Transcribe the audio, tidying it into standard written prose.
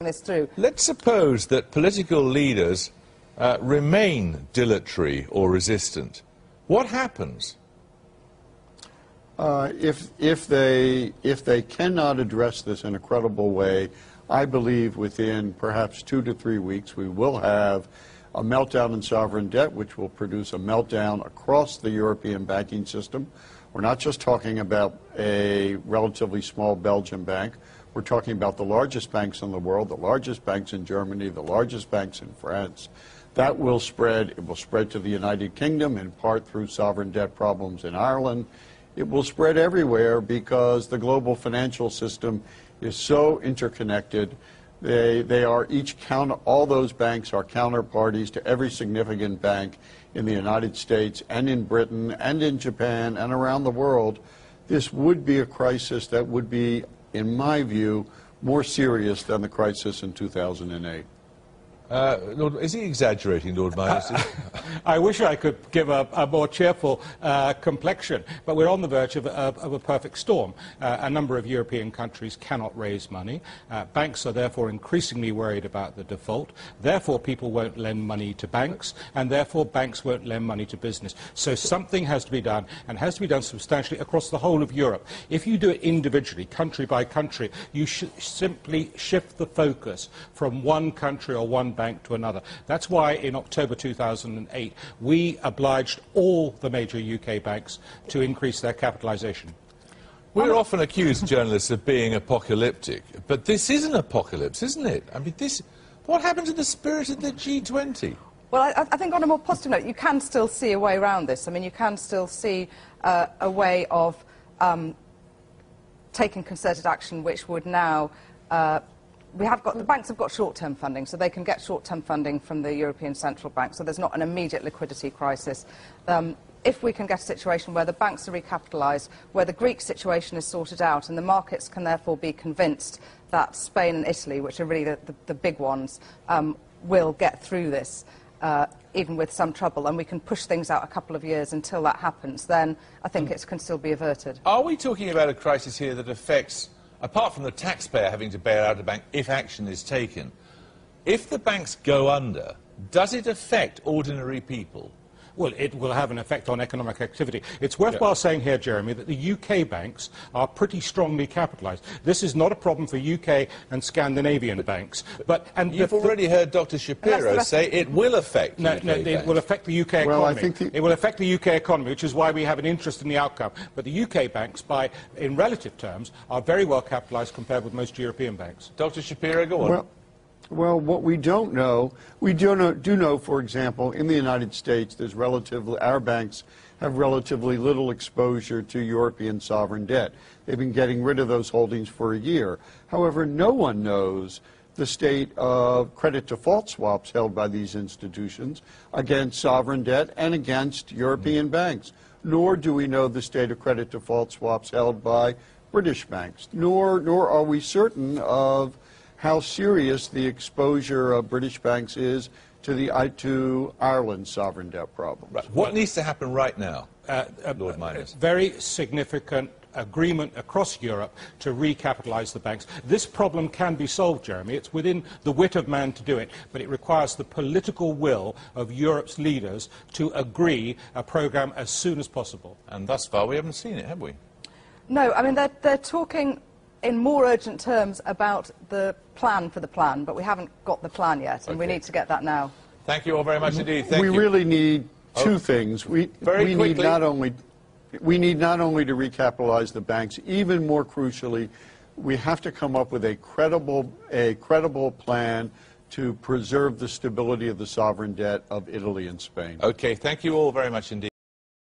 this through. Let's suppose that political leaders remain dilatory or resistant. What happens? If they cannot address this in a credible way, I believe within perhaps 2 to 3 weeks we will have a meltdown in sovereign debt, which will produce a meltdown across the European banking system. We're not just talking about a relatively small Belgian bank. We're talking about the largest banks in the world, the largest banks in Germany, the largest banks in France. That will spread. It will spread to the United Kingdom, in part through sovereign debt problems in Ireland. It will spread everywhere because the global financial system is so interconnected. They are each all those banks are counterparties to every significant bank in the United States and in Britain and in Japan and around the world. This would be a crisis that would be, in my view, more serious than the crisis in 2008. Lord, is he exaggerating, Lord Minus? I wish I could give a more cheerful complexion, but we're on the verge of a perfect storm. A number of European countries cannot raise money. Banks are therefore increasingly worried about the default. Therefore, people won't lend money to banks, and therefore banks won't lend money to business. So something has to be done, and has to be done substantially across the whole of Europe. If you do it individually, country by country, you should simply shift the focus from one country or one bank to another. That's why in October 2008 we obliged all the major UK banks to increase their capitalisation. We're often accused, journalists, of being apocalyptic, but this is an apocalypse, isn't it? I mean, what happened to the spirit of the G20? Well, I think on a more positive note, you can still see a way around this. I mean, you can still see a way of taking concerted action which would now... the banks have got short-term funding, so they can get short-term funding from the European Central Bank, so there's not an immediate liquidity crisis. If we can get a situation where the banks are recapitalised, where the Greek situation is sorted out, and the markets can therefore be convinced that Spain and Italy, which are really the big ones, will get through this, even with some trouble, and we can push things out a couple of years until that happens, then I think it can still be averted. Are we talking about a crisis here that affects, apart from the taxpayer having to bail out a bank if action is taken, if the banks go under, does it affect ordinary people? Well, it will have an effect on economic activity. It's worthwhile saying here, Jeremy, that the UK banks are pretty strongly capitalised. This is not a problem for UK and Scandinavian banks. You've already heard Dr Shapiro say it will affect the UK banks. It will affect the UK economy. It will affect the UK economy, which is why we have an interest in the outcome. But the UK banks, in relative terms, are very well capitalised compared with most European banks. Dr Shapiro, go on. Well, what we don't know, we do know, for example, in the United States, our banks have relatively little exposure to European sovereign debt. They've been getting rid of those holdings for a year. However, no one knows the state of credit default swaps held by these institutions against sovereign debt and against European banks. Nor do we know the state of credit default swaps held by British banks. Nor are we certain of how serious the exposure of British banks is to Ireland's sovereign debt problem. Right. What needs to happen right now, Lord Minus? Very significant agreement across Europe to recapitalise the banks. This problem can be solved, Jeremy. It's within the wit of man to do it, but it requires the political will of Europe's leaders to agree a programme as soon as possible. And thus far we haven't seen it, have we? No, I mean, they're talking in more urgent terms about the plan for the plan, but we haven't got the plan yet, and we need to get that now. Thank you all very much indeed. Thank you. We really need two things. We need not only to recapitalise the banks, even more crucially, we have to come up with a credible plan to preserve the stability of the sovereign debt of Italy and Spain. Okay, thank you all very much indeed.